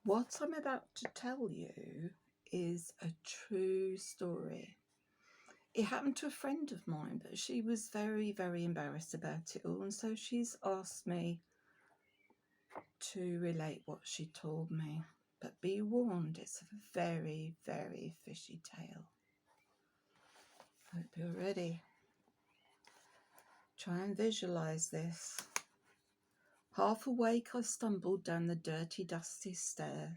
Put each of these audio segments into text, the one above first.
What I'm about to tell you is a true story. It happened to a friend of mine, but she was very, very embarrassed about it all, and so she's asked me to relate what she told me. But be warned, it's a very, very fishy tale. Hope you're ready. Try and visualize this. Half awake, I stumbled down the dirty, dusty stair.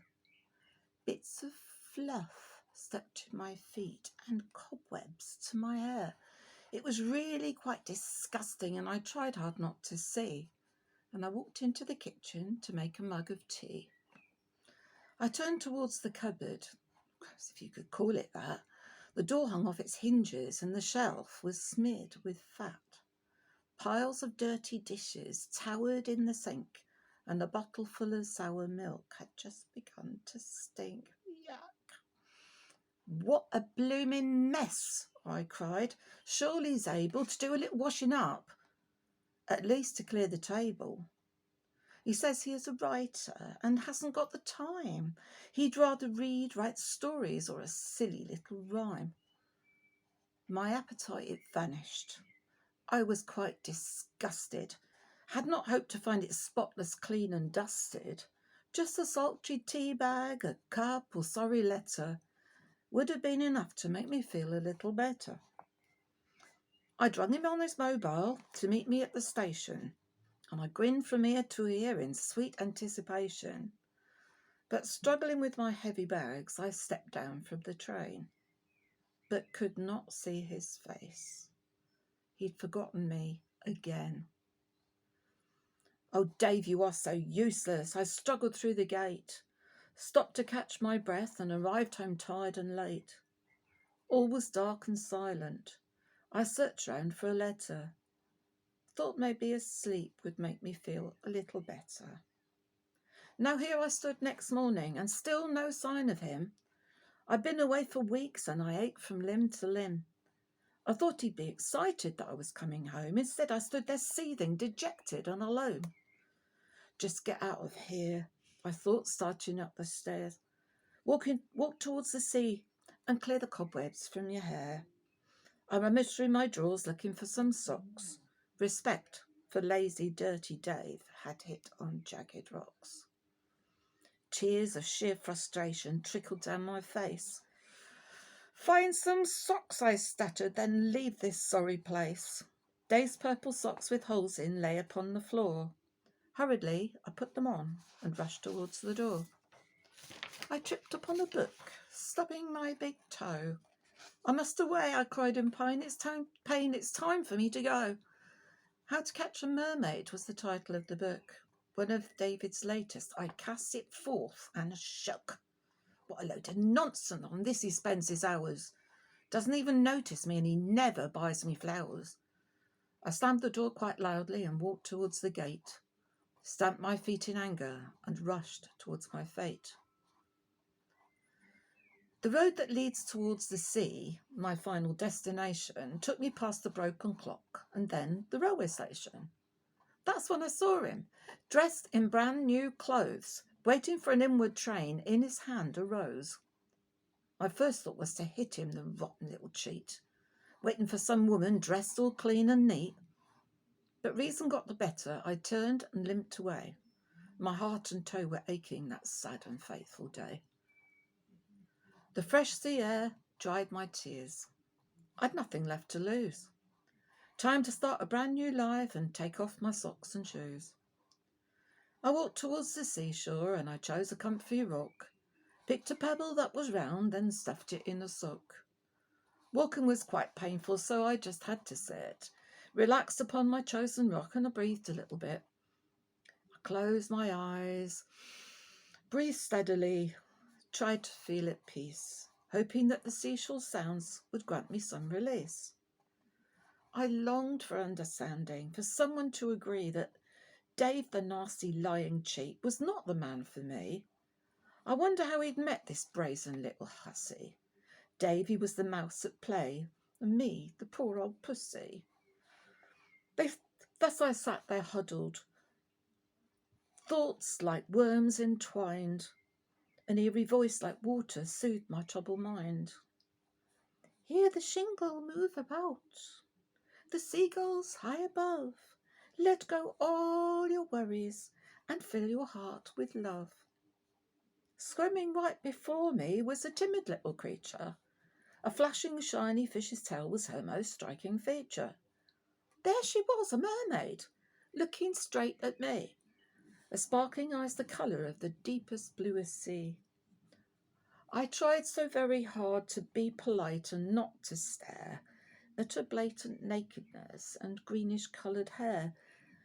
Bits of fluff stuck to my feet and cobwebs to my hair. It was really quite disgusting, and I tried hard not to see. And I walked into the kitchen to make a mug of tea. I turned towards the cupboard, if you could call it that. The door hung off its hinges, and the shelf was smeared with fat. Piles of dirty dishes towered in the sink, and a bottle full of sour milk had just begun to stink. Yuck! What a blooming mess, I cried. Surely he's able to do a little washing up, at least to clear the table. He says he is a writer and hasn't got the time. He'd rather write stories or a silly little rhyme. My appetite, it vanished. I was quite disgusted. Had not hoped to find it spotless, clean and dusted. Just a sultry tea bag, a cup or sorry letter would have been enough to make me feel a little better. I rung him on his mobile to meet me at the station, and I grinned from ear to ear in sweet anticipation. But struggling with my heavy bags, I stepped down from the train, but could not see his face. He'd forgotten me again. Oh, Dave, you are so useless. I struggled through the gate, stopped to catch my breath, and arrived home tired and late. All was dark and silent. I searched round for a letter. Thought maybe a sleep would make me feel a little better. Now here I stood next morning, and still no sign of him. I'd been away for weeks, and I ached from limb to limb. I thought he'd be excited that I was coming home. Instead, I stood there seething, dejected and alone. Just get out of here, I thought, starting up the stairs. Walk towards the sea and clear the cobwebs from your hair. I rummaged through my drawers looking for some socks. Respect for lazy, dirty Dave had hit on jagged rocks. Tears of sheer frustration trickled down my face. Find some socks, I stuttered, then leave this sorry place. Dave's purple socks with holes in lay upon the floor. Hurriedly, I put them on and rushed towards the door. I tripped upon a book, stubbing my big toe. I must away, I cried in pain. It's time for me to go. How to Catch a Mermaid was the title of the book. One of David's latest. I cast it forth and shook. What a load of nonsense. On this he spends his hours. Doesn't even notice me, and he never buys me flowers. I slammed the door quite loudly and walked towards the gate, stamped my feet in anger and rushed towards my fate. The road that leads towards the sea, my final destination, took me past the broken clock and then the railway station. That's when I saw him, dressed in brand new clothes, waiting for an inward train, in his hand a rose. My first thought was to hit him, the rotten little cheat, waiting for some woman dressed all clean and neat. But reason got the better. I turned and limped away. My heart and toe were aching that sad and faithful day. The fresh sea air dried my tears. I'd nothing left to lose. Time to start a brand new life and take off my socks and shoes. I walked towards the seashore and I chose a comfy rock, picked a pebble that was round, then stuffed it in a sock. Walking was quite painful, so I just had to sit, relaxed upon my chosen rock, and I breathed a little bit. I closed my eyes, breathed steadily, tried to feel at peace, hoping that the seashore sounds would grant me some release. I longed for understanding, for someone to agree that Dave, the nasty lying cheat, was not the man for me. I wonder how he'd met this brazen little hussy. Davy was the mouse at play, and me the poor old pussy. Thus I sat there huddled, thoughts like worms entwined, An eerie voice like water soothed my troubled mind. Hear the shingle move about, the seagulls high above. Let go all your worries and fill your heart with love. Swimming right before me was a timid little creature. A flashing, shiny fish's tail was her most striking feature. There she was, a mermaid, looking straight at me, her sparkling eyes the colour of the deepest, bluest sea. I tried so very hard to be polite and not to stare at her blatant nakedness and greenish-coloured hair.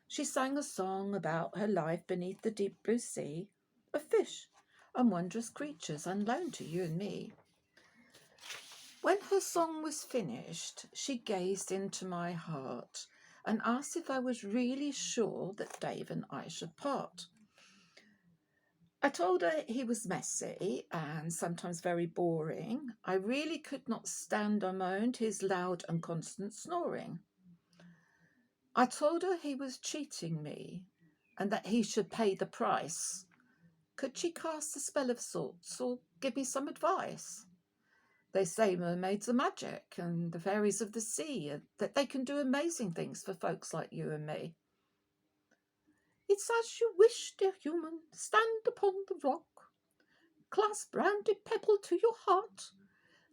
She sang a song about her life beneath the deep blue sea, of fish and wondrous creatures unknown to you and me. When her song was finished, she gazed into my heart and asked if I was really sure that Dave and I should part. I told her he was messy and sometimes very boring. I really could not stand, I moaned, his loud and constant snoring. I told her he was cheating me and that he should pay the price. Could she cast a spell of sorts or give me some advice? They say mermaids are magic and the fairies of the sea, that they can do amazing things for folks like you and me. It's as you wish, dear human, stand upon the rock, clasp rounded pebble to your heart,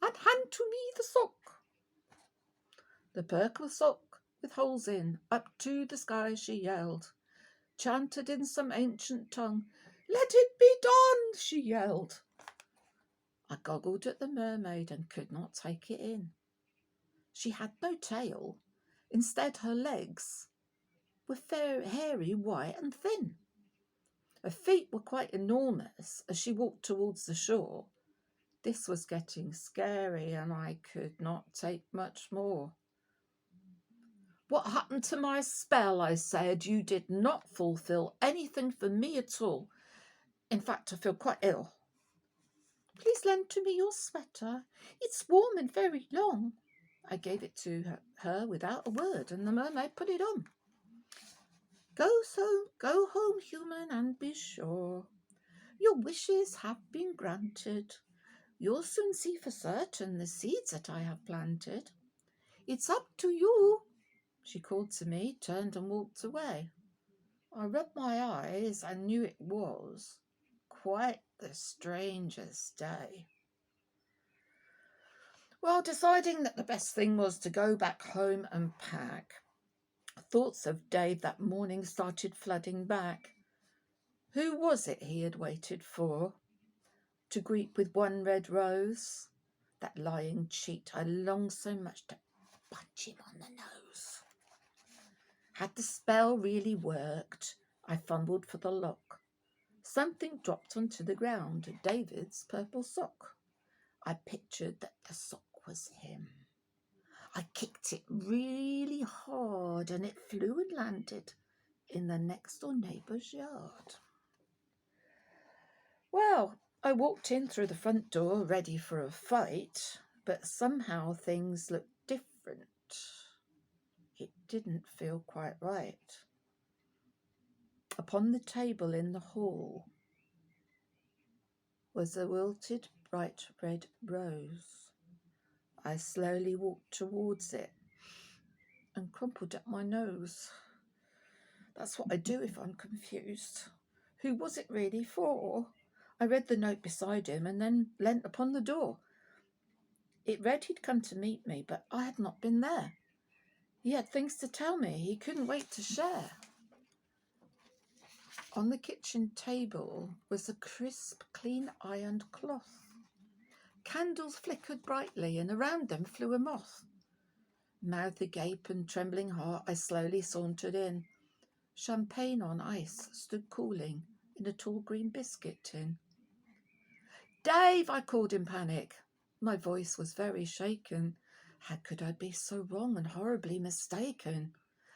and hand to me the sock. The purple sock with holes in, up to the sky she yelled, chanted in some ancient tongue, let it be done, she yelled. I goggled at the mermaid and could not take it in. She had no tail. Instead, her legs were hairy, white and thin. Her feet were quite enormous as she walked towards the shore. This was getting scary and I could not take much more. What happened to my spell? I said. You did not fulfill anything for me at all. In fact, I feel quite ill. Please lend to me your sweater. It's warm and very long. I gave it to her without a word, and the mermaid put it on. Go home, human, and be sure your wishes have been granted. You'll soon see for certain the seeds that I have planted. It's up to you, she called to me, turned and walked away. I rubbed my eyes and knew it was quite the strangest day. Well, deciding that the best thing was to go back home and pack, thoughts of Dave that morning started flooding back. Who was it he had waited for? To greet with one red rose? That lying cheat I longed so much to punch him on the nose. Had the spell really worked? I fumbled for the lock. Something dropped onto the ground, David's purple sock. I pictured that the sock was him. I kicked it really hard and it flew and landed in the next door neighbour's yard. Well, I walked in through the front door ready for a fight, but somehow things looked different. It didn't feel quite right. Upon the table in the hall was a wilted bright red rose. I slowly walked towards it and crumpled at my nose. That's what I do if I'm confused. Who was it really for? I read the note beside him and then leant upon the door. It read he'd come to meet me, but I had not been there. He had things to tell me he couldn't wait to share. On the kitchen table was a crisp, clean-ironed cloth. Candles flickered brightly, and around them flew a moth. Mouth agape and trembling heart, I slowly sauntered in. Champagne on ice stood cooling in a tall green biscuit tin. Dave, I called in panic. My voice was very shaken. How could I be so wrong and horribly mistaken?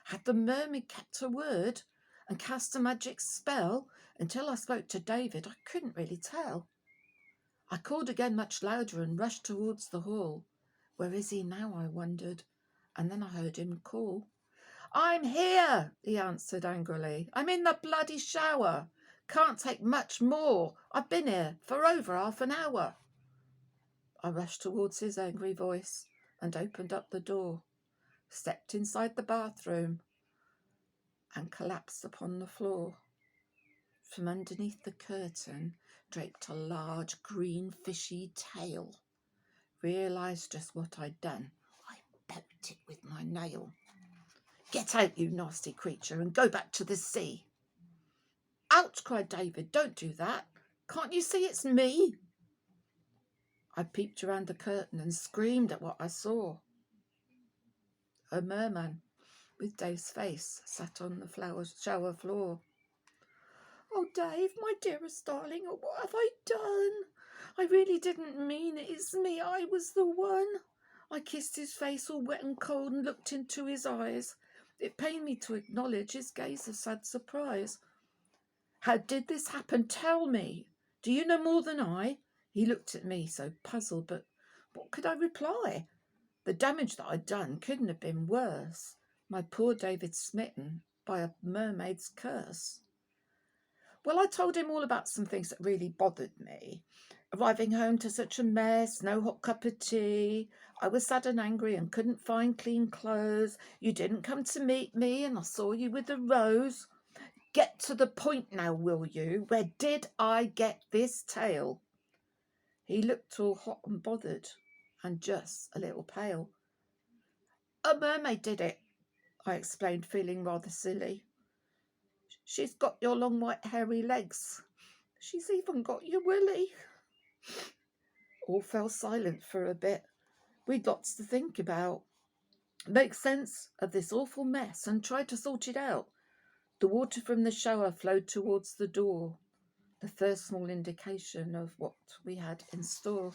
Had the mermaid kept her word and cast a magic spell? Until I spoke to David, I couldn't really tell. I called again much louder and rushed towards the hall. Where is he now, I wondered, and then I heard him call. I'm here, he answered angrily. I'm in the bloody shower. can't take much more. I've been here for over half an hour. I rushed towards his angry voice and opened up the door, stepped inside the bathroom and collapsed upon the floor. From underneath the curtain draped a large green fishy tail. Realised just what I'd done. I poked it with my nail. Get out, you nasty creature, and go back to the sea. Ouch, cried David. Don't do that. Can't you see it's me? I peeped around the curtain and screamed at what I saw. A merman with Dave's face sat on the shower floor. Oh, Dave, my dearest darling, what have I done? I really didn't mean it. It's me. I was the one. I kissed his face all wet and cold and looked into his eyes. It pained me to acknowledge his gaze of sad surprise. How did this happen? Tell me. Do you know more than I? He looked at me, so puzzled, but what could I reply? The damage that I'd done couldn't have been worse. My poor David smitten by a mermaid's curse. Well, I told him all about some things that really bothered me. Arriving home to such a mess, no hot cup of tea. I was sad and angry and couldn't find clean clothes. You didn't come to meet me and I saw you with a rose. Get to the point now, will you? Where did I get this tail? He looked all hot and bothered and just a little pale. A mermaid did it, I explained, feeling rather silly. She's got your long white hairy legs. She's even got your willy. All fell silent for a bit. We'd lots to think about. Make sense of this awful mess and try to sort it out. The water from the shower flowed towards the door, the first small indication of what we had in store.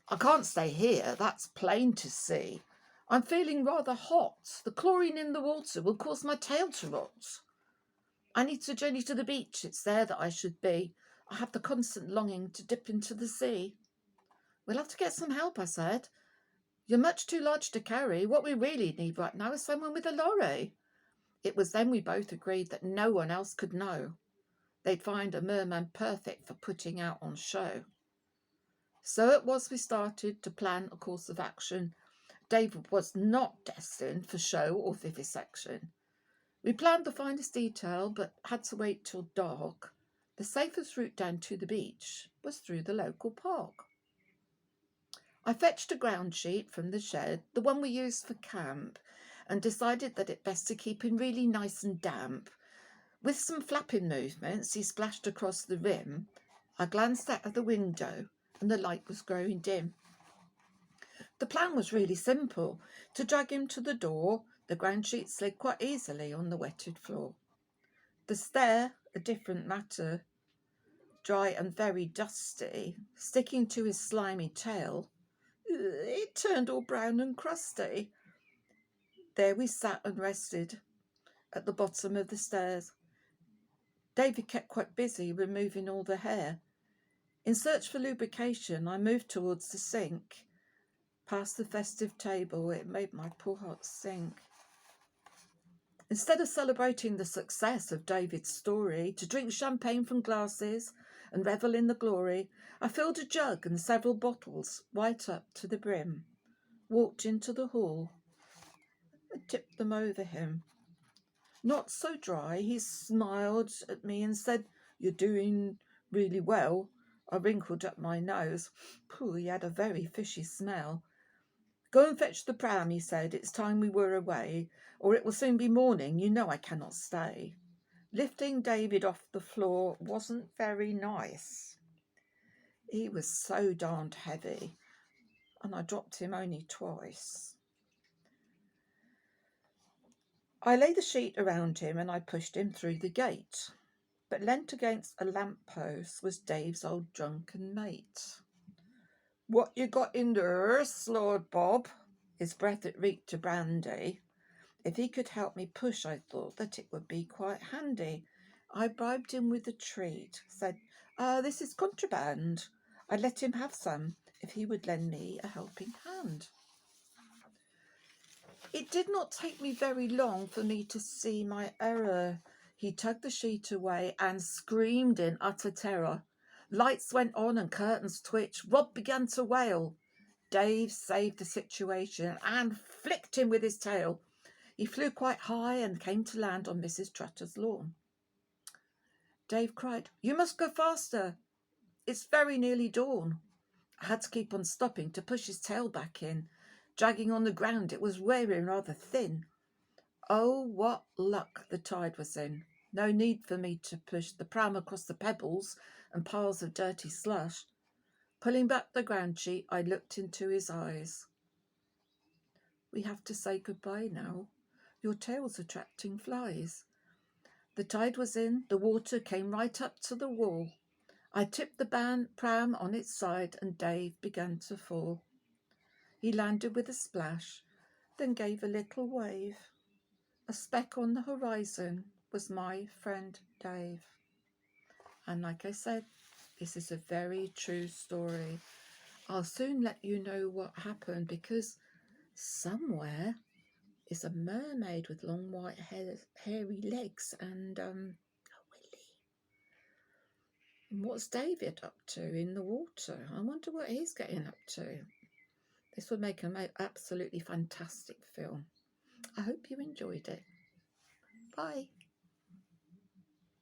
I can't stay here, that's plain to see. I'm feeling rather hot. The chlorine in the water will cause my tail to rot. I need to journey to the beach. It's there that I should be. I have the constant longing to dip into the sea. We'll have to get some help, I said. You're much too large to carry. What we really need right now is someone with a lorry. It was then we both agreed that no one else could know. They'd find a merman perfect for putting out on show. So it was we started to plan a course of action. David was not destined for show or vivisection. We planned the finest detail, but had to wait till dark. The safest route down to the beach was through the local park. I fetched a ground sheet from the shed, the one we used for camp, and decided that it best to keep him really nice and damp. With some flapping movements, he splashed across the rim. I glanced out of the window, and the light was growing dim. The plan was really simple. To drag him to the door, the ground sheet slid quite easily on the wetted floor. The stair, a different matter, dry and very dusty, sticking to his slimy tail. It turned all brown and crusty. There we sat and rested at the bottom of the stairs. David kept quite busy removing all the hair. In search for lubrication, I moved towards the sink. Past the festive table, it made my poor heart sink. Instead of celebrating the success of David's story, to drink champagne from glasses and revel in the glory, I filled a jug and several bottles right up to the brim, walked into the hall and tipped them over him. Not so dry, he smiled at me and said, "You're doing really well." I wrinkled up my nose. Pooh, he had a very fishy smell. "Go and fetch the pram," he said. "It's time we were away, or it will soon be morning. You know I cannot stay." Lifting David off the floor wasn't very nice. He was so darned heavy, and I dropped him only twice. I laid the sheet around him and I pushed him through the gate, but leant against a lamp-post was Dave's old drunken mate. "What you got in there, Lord Bob?" His breath had reeked to brandy. If he could help me push, I thought that it would be quite handy. I bribed him with a treat, said, "This is contraband." I'd let him have some if he would lend me a helping hand. It did not take me very long for me to see my error. He tugged the sheet away and screamed in utter terror. Lights went on and curtains twitched. Rob began to wail. Dave saved the situation and flicked him with his tail. He flew quite high and came to land on Mrs. Trutter's lawn. Dave cried, "You must go faster. It's very nearly dawn." I had to keep on stopping to push his tail back in. Dragging on the ground, it was wearing rather thin. Oh, what luck the tide was in. No need for me to push the pram across the pebbles and piles of dirty slush. Pulling back the ground sheet, I looked into his eyes. "We have to say goodbye now. Your tail's attracting flies." The tide was in, the water came right up to the wall. I tipped the pram on its side and Dave began to fall. He landed with a splash, then gave a little wave. A speck on the horizon was my friend Dave. And like I said, this is a very true story. I'll soon let you know what happened, because somewhere is a mermaid with long white hairy legs and a willy. And what's David up to in the water? I wonder what he's getting up to. This would make an absolutely fantastic film. I hope you enjoyed it. Bye.